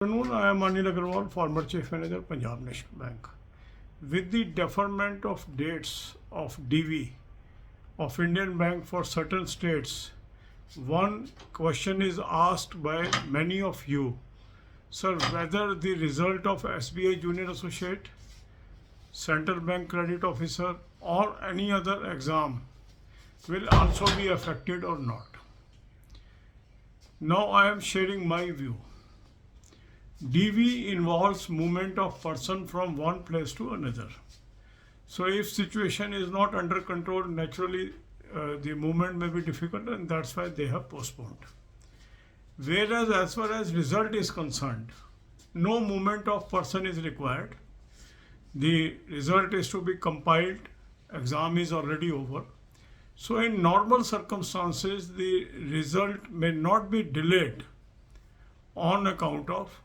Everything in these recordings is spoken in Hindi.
Afternoon, I am Anil Agarwal, former Chief Manager, Punjab National Bank. With the deferment of dates of DV of Indian Bank for certain states, one question is asked by many of you, sir, whether the result of SBI Junior Associate, Central Bank Credit Officer, or any other exam will also be affected or not. Now I am sharing my view. DV involves movement of person from one place to another. So if situation is not under control, naturally the movement may be difficult, and that's why they have postponed. Whereas as far as result is concerned, no movement of person is required. The result is to be compiled, exam is already over. So in normal circumstances, the result may not be delayed on account of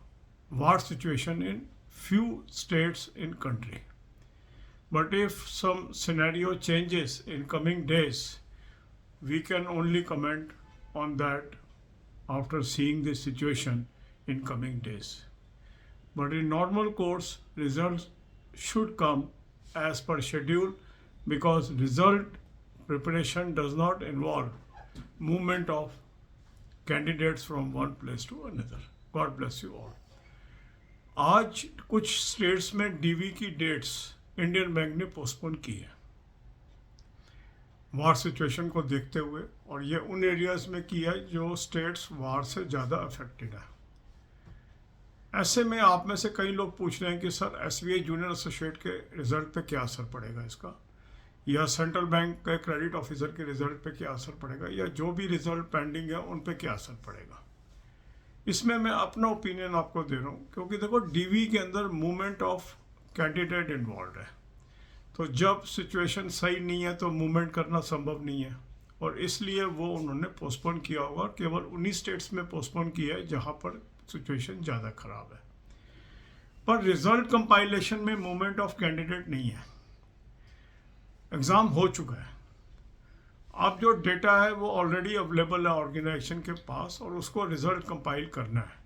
war situation in few states in country. But if some scenario changes in coming days, we can only comment on that after seeing the situation in coming days. But in normal course, results should come as per schedule, because result preparation does not involve movement of candidates from one place to another. God bless you all. आज कुछ स्टेट्स में डीवी की डेट्स इंडियन बैंक ने पोस्टपोन की है वार सिचुएशन को देखते हुए, और ये उन एरियाज में की है जो स्टेट्स वार से ज़्यादा अफेक्टेड है। ऐसे में आप में से कई लोग पूछ रहे हैं कि सर एसबीआई जूनियर एसोसिएट के रिजल्ट पे क्या असर पड़ेगा इसका, या सेंट्रल बैंक के क्रेडिट ऑफिसर के रिजल्ट पे क्या असर पड़ेगा, या जो भी रिजल्ट पेंडिंग है उन पे क्या असर पड़ेगा। इसमें मैं अपना ओपिनियन आपको दे रहा हूँ, क्योंकि देखो डीवी के अंदर मूवमेंट ऑफ कैंडिडेट इन्वॉल्व है, तो जब सिचुएशन सही नहीं है तो मूवमेंट करना संभव नहीं है, और इसलिए वो उन्होंने पोस्टपोन किया होगा। केवल उन्हीं स्टेट्स में पोस्टपोन किया है जहाँ पर सिचुएशन ज़्यादा खराब है। पर रिजल्ट कंपाइलेशन में मूवमेंट ऑफ कैंडिडेट नहीं है, एग्ज़ाम हो चुका है। अब जो डेटा है वो ऑलरेडी अवेलेबल है ऑर्गेनाइजेशन के पास, और उसको रिजल्ट कंपाइल करना है।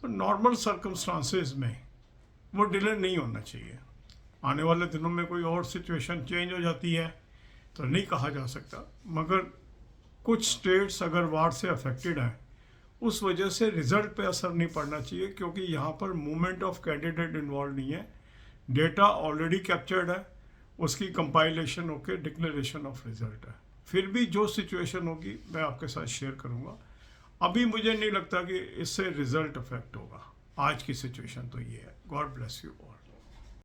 तो नॉर्मल सर्कमस्टांसेस में वो डिले नहीं होना चाहिए। आने वाले दिनों में कोई और सिचुएशन चेंज हो जाती है तो नहीं कहा जा सकता, मगर कुछ स्टेट्स अगर वार से अफेक्टेड हैं उस वजह से रिजल्ट पे असर नहीं पड़ना चाहिए, क्योंकि यहाँ पर मूवमेंट ऑफ कैंडिडेट इन्वॉल्व नहीं है। डेटा ऑलरेडी कैप्चर्ड है, उसकी कंपाइलेशन होकर डिक्लेरेशन ऑफ रिजल्ट है। फिर भी जो सिचुएशन होगी मैं आपके साथ शेयर करूंगा। अभी मुझे नहीं लगता कि इससे रिजल्ट अफेक्ट होगा। आज की सिचुएशन तो ये है। God bless you all.